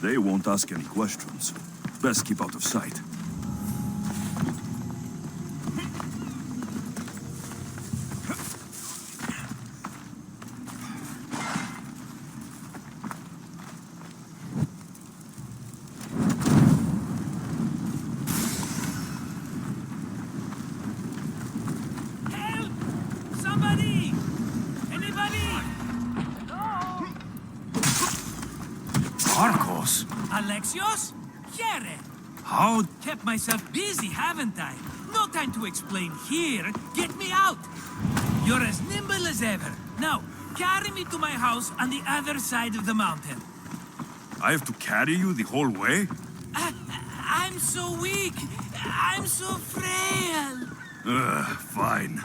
They won't ask any questions. Best keep out of sight. Markos? Alexios? Here! How? Kept myself busy, haven't I? No time to explain here. Get me out! You're as nimble as ever. Now, carry me to my house on the other side of the mountain. I have to carry you the whole way? I'm so weak. I'm so frail. Fine.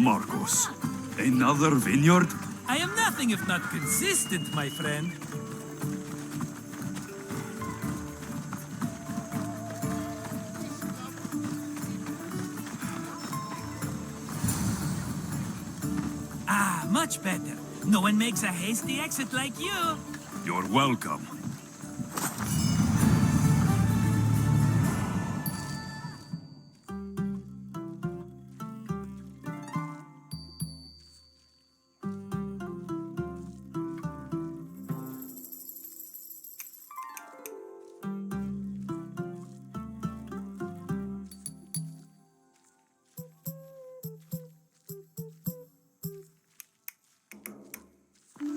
Markos, another vineyard? I am nothing if not consistent, my friend. Ah, much better. No one makes a hasty exit like you. You're welcome.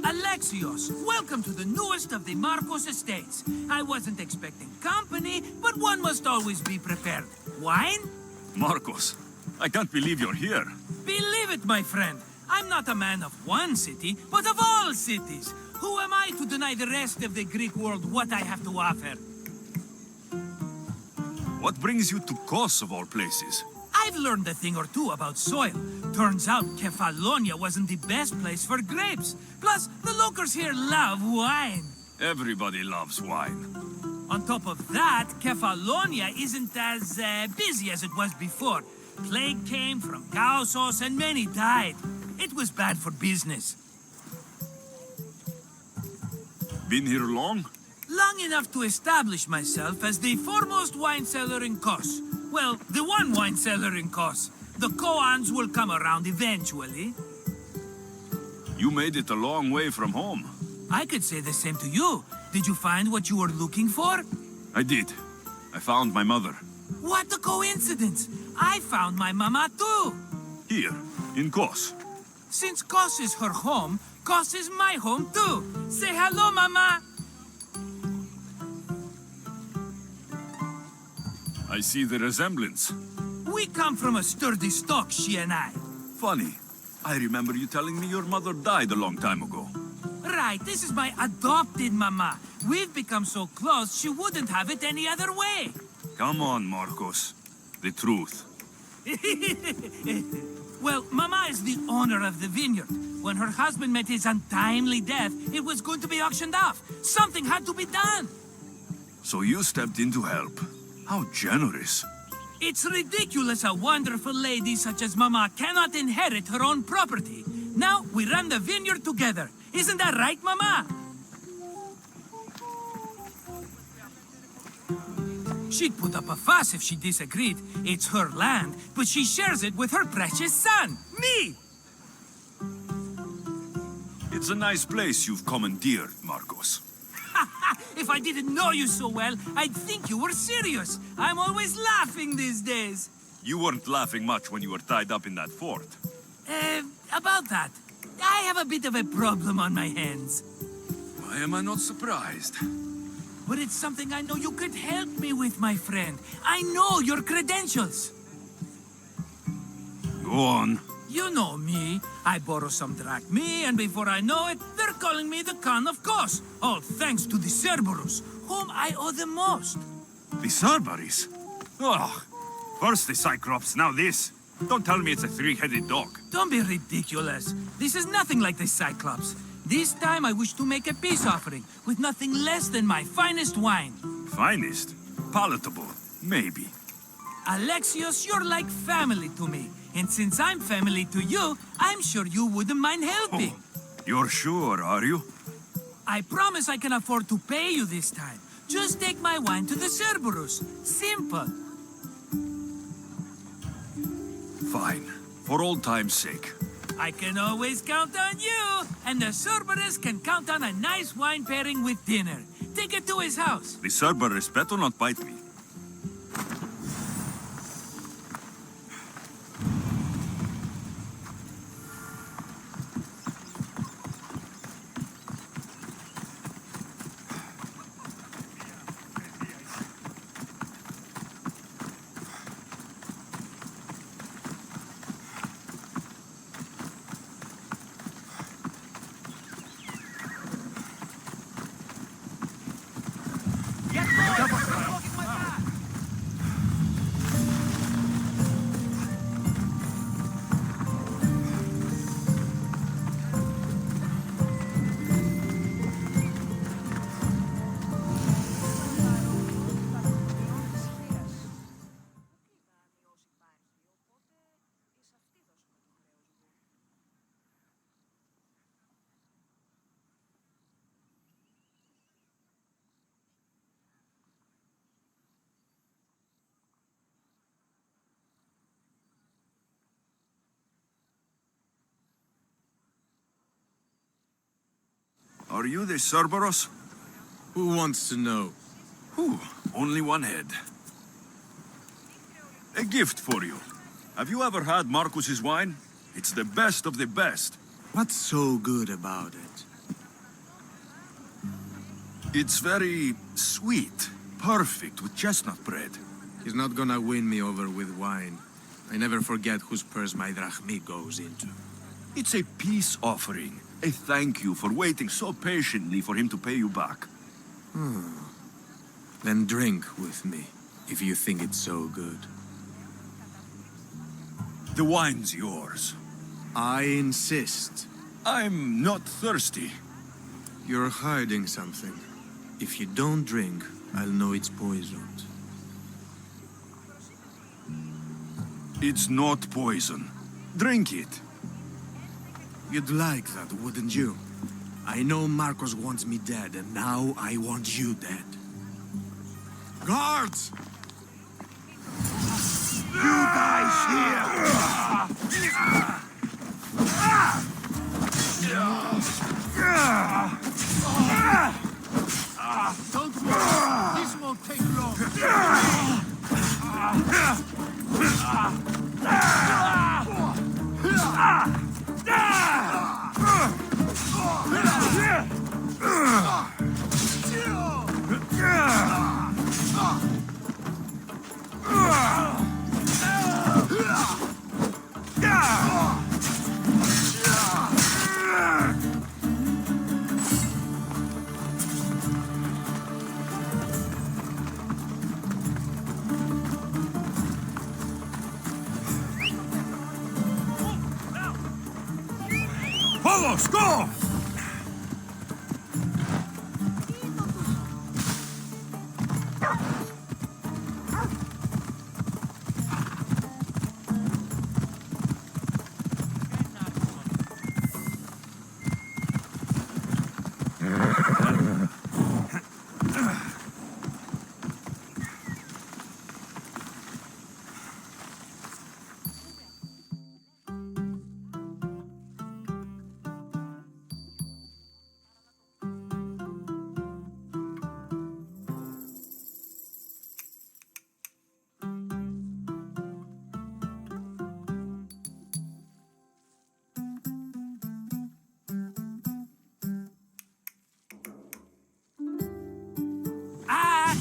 Alexios, welcome to the newest of the Markos estates. I wasn't expecting company, but one must always be prepared. Wine? Markos, I can't believe you're here. Believe it, my friend. I'm not a man of one city, but of all cities. Who am I to deny the rest of the Greek world what I have to offer? What brings you to Kos of all places? I've learned a thing or two about soil. Turns out Kefalonia wasn't the best place for grapes. Plus, the locals here love wine. Everybody loves wine. On top of that, Kefalonia isn't as busy as it was before. Plague came from Gaosos and many died. It was bad for business. Been here long? Long enough to establish myself as the foremost wine seller in Kos. Well, the one wine seller in Kos. The Koans will come around eventually. You made it a long way from home. I could say the same to you. Did you find what you were looking for? I did. I found my mother. What a coincidence! I found my mama too! Here, in Kos. Since Kos is her home, Kos is my home too! Say hello, mama! I see the resemblance. We come from a sturdy stock, she and I. Funny. I remember you telling me your mother died a long time ago. Right, this is my adopted mama. We've become so close, she wouldn't have it any other way. Come on, Markos. The truth. Well, mama is the owner of the vineyard. When her husband met his untimely death, it was going to be auctioned off. Something had to be done. So you stepped in to help. How generous. It's ridiculous a wonderful lady such as Mama cannot inherit her own property. Now we run the vineyard together. Isn't that right, Mama? She'd put up a fuss if she disagreed. It's her land, but she shares it with her precious son, me! It's a nice place you've commandeered, Markos. If I didn't know you so well, I'd think you were serious. I'm always laughing these days. You weren't laughing much when you were tied up in that fort. About that. I have a bit of a problem on my hands. Why am I not surprised? But it's something I know you could help me with, my friend. I know your credentials. Go on. You know me. I borrow some drachmi, and before I know it, they're calling me the Khan of Kos. All thanks to the Cerberus, whom I owe the most. The Cerberus? Oh, first the Cyclops, now this. Don't tell me it's a three-headed dog. Don't be ridiculous. This is nothing like the Cyclops. This time I wish to make a peace offering with nothing less than my finest wine. Finest? Palatable? Maybe. Alexios, you're like family to me. And since I'm family to you, I'm sure you wouldn't mind helping. Oh, you're sure, are you? I promise I can afford to pay you this time. Just take my wine to the Cerberus. Simple. Fine. For old time's sake. I can always count on you. And the Cerberus can count on a nice wine pairing with dinner. Take it to his house. The Cerberus better not bite me. Are you the Cerberus? Who wants to know? Whew, only one head. A gift for you. Have you ever had Markos's wine? It's the best of the best. What's so good about it? It's very sweet. Perfect with chestnut bread. He's not gonna win me over with wine. I never forget whose purse my drachmi goes into. It's a peace offering. A thank you for waiting so patiently for him to pay you back. Then drink with me, if you think it's so good. The wine's yours. I insist. I'm not thirsty. You're hiding something. If you don't drink, I'll know it's poisoned. It's not poison. Drink it. You'd like that, wouldn't you? I know Markos wants me dead, and now I want you dead. Guards! You guys here! Don't worry. This won't take long. Vamos, go!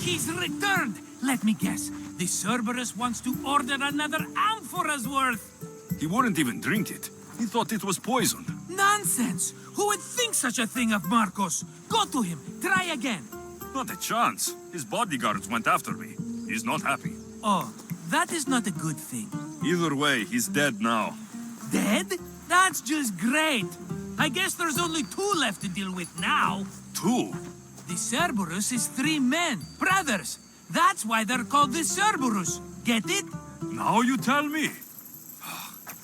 He's returned! Let me guess. The Cerberus wants to order another amphora's worth. He wouldn't even drink it. He thought it was poison. Nonsense! Who would think such a thing of Markos? Go to him. Try again. Not a chance. His bodyguards went after me. He's not happy. Oh, that is not a good thing. Either way, he's dead now. Dead? That's just great. I guess there's only 2 left to deal with now. 2? The Cerberus is 3 men, brothers. That's why they're called the Cerberus. Get it? Now you tell me.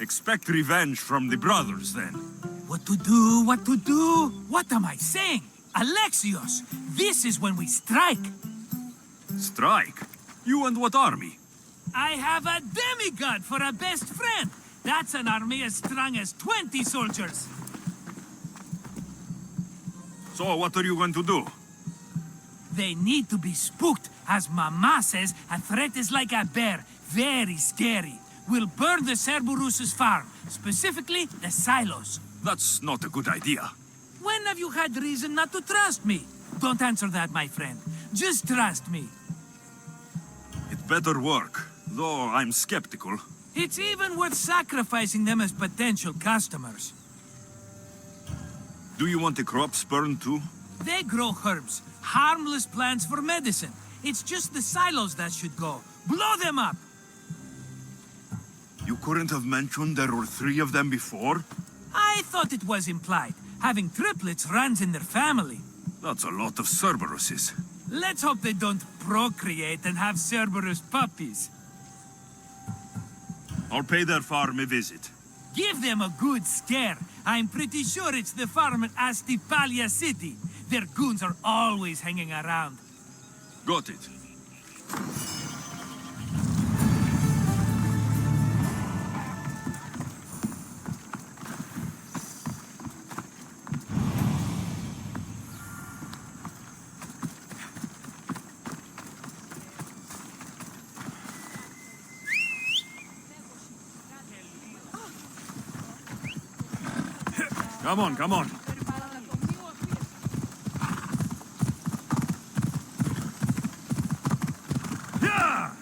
Expect revenge from the brothers, then. What to do, what to do? What am I saying? Alexios, this is when we strike. Strike? You and what army? I have a demigod for a best friend. That's an army as strong as 20 soldiers. So what are you going to do? They need to be spooked. As Mama says, a threat is like a bear. Very scary. We'll burn the Cerberus's farm, specifically the silos. That's not a good idea. When have you had reason not to trust me? Don't answer that, my friend. Just trust me. It better work, though I'm skeptical. It's even worth sacrificing them as potential customers. Do you want the crops burned too? They grow herbs, harmless plants for medicine. It's just the silos that should go. Blow them up! You couldn't have mentioned there were 3 of them before? I thought it was implied. Having triplets runs in their family. That's a lot of Cerberuses. Let's hope they don't procreate and have Cerberus puppies. I'll pay their farm a visit. Give them a good scare. I'm pretty sure it's the farm at Astipalia City. Their goons are always hanging around. Got it. Come on, come on. Yeah!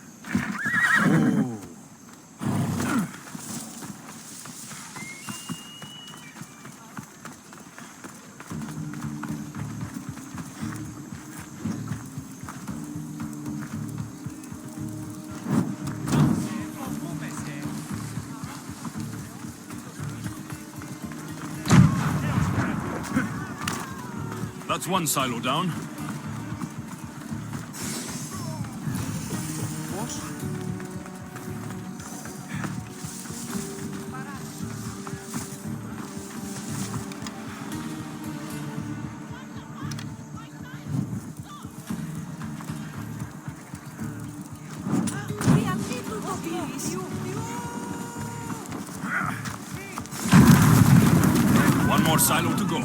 That's one silo down. One more silo to go.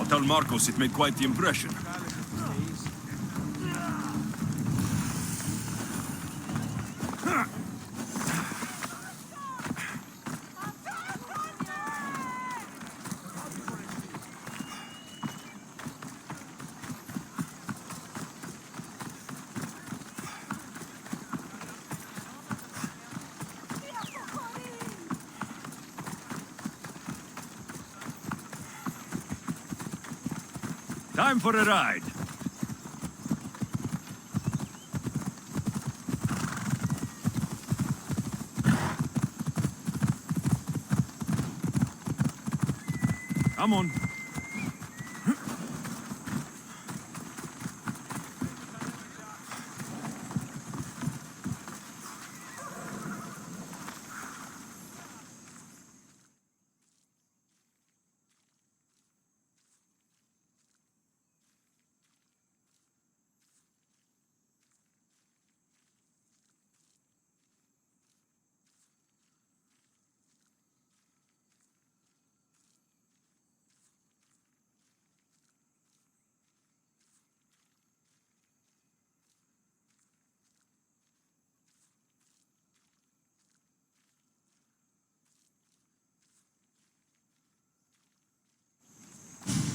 Tell Markos it made quite the impression. Time for a ride. Come on.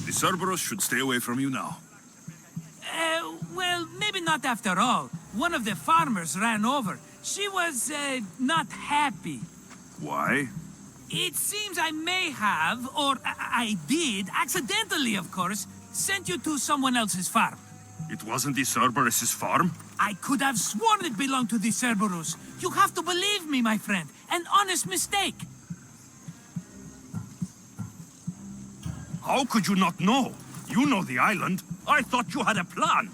The Cerberus should stay away from you now. Well, maybe not after all. One of the farmers ran over. She was, not happy. Why? It seems I may have, or I did, accidentally of course, sent you to someone else's farm. It wasn't the Cerberus's farm? I could have sworn it belonged to the Cerberus. You have to believe me, my friend. An honest mistake. How could you not know? You know the island. I thought you had a plan.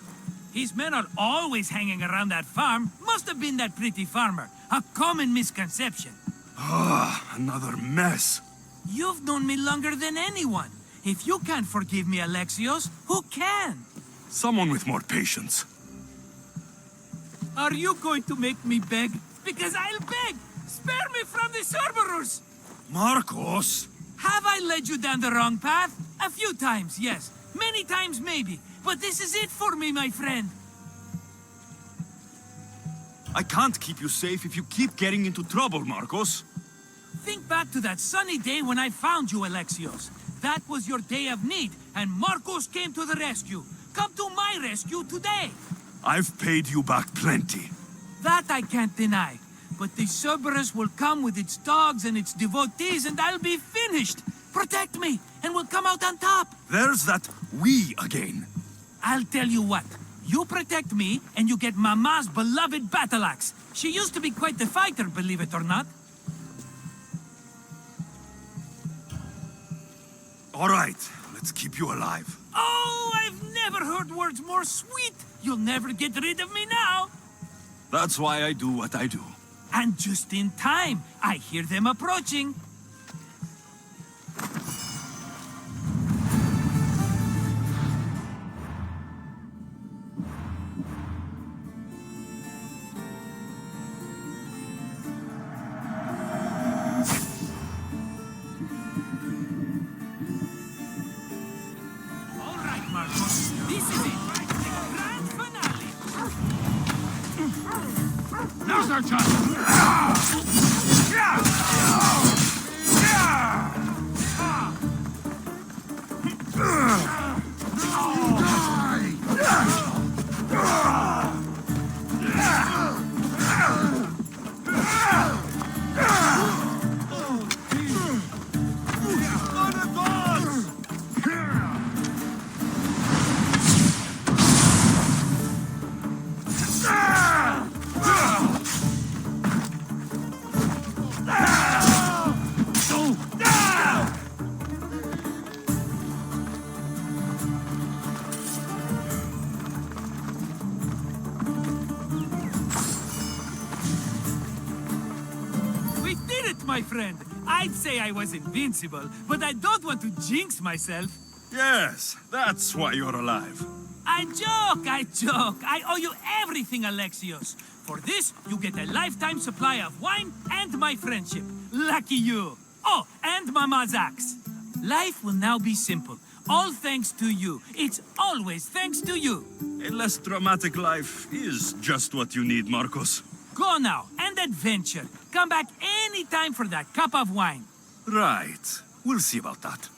His men are always hanging around that farm. Must have been that pretty farmer. A common misconception. Another mess. You've known me longer than anyone. If you can't forgive me, Alexios, who can? Someone with more patience. Are you going to make me beg? Because I'll beg! Spare me from the Cerberus! Markos! Have I led you down the wrong path? A few times, yes. Many times, maybe. But this is it for me, my friend. I can't keep you safe if you keep getting into trouble, Markos. Think back to that sunny day when I found you, Alexios. That was your day of need, and Markos came to the rescue. Come to my rescue today. I've paid you back plenty. That I can't deny. But the Cerberus will come with its dogs and its devotees, and I'll be finished. Protect me, and we'll come out on top. There's that we again. I'll tell you what. You protect me, and you get Mama's beloved battle axe. She used to be quite the fighter, believe it or not. All right, let's keep you alive. Oh, I've never heard words more sweet. You'll never get rid of me now. That's why I do what I do. And just in time, I hear them approaching. All right, Markos, this is it. The grand finale. Now's our chance! My friend, I'd say I was invincible, but I don't want to jinx myself. Yes, that's why you're alive. I joke, I joke. I owe you everything, Alexios. For this, you get a lifetime supply of wine and my friendship. Lucky you. Oh, and Mama's axe. Life will now be simple. All thanks to you. It's always thanks to you. A less dramatic life is just what you need, Markos. Go now, and adventure. Come back any time for that cup of wine. Right. We'll see about that.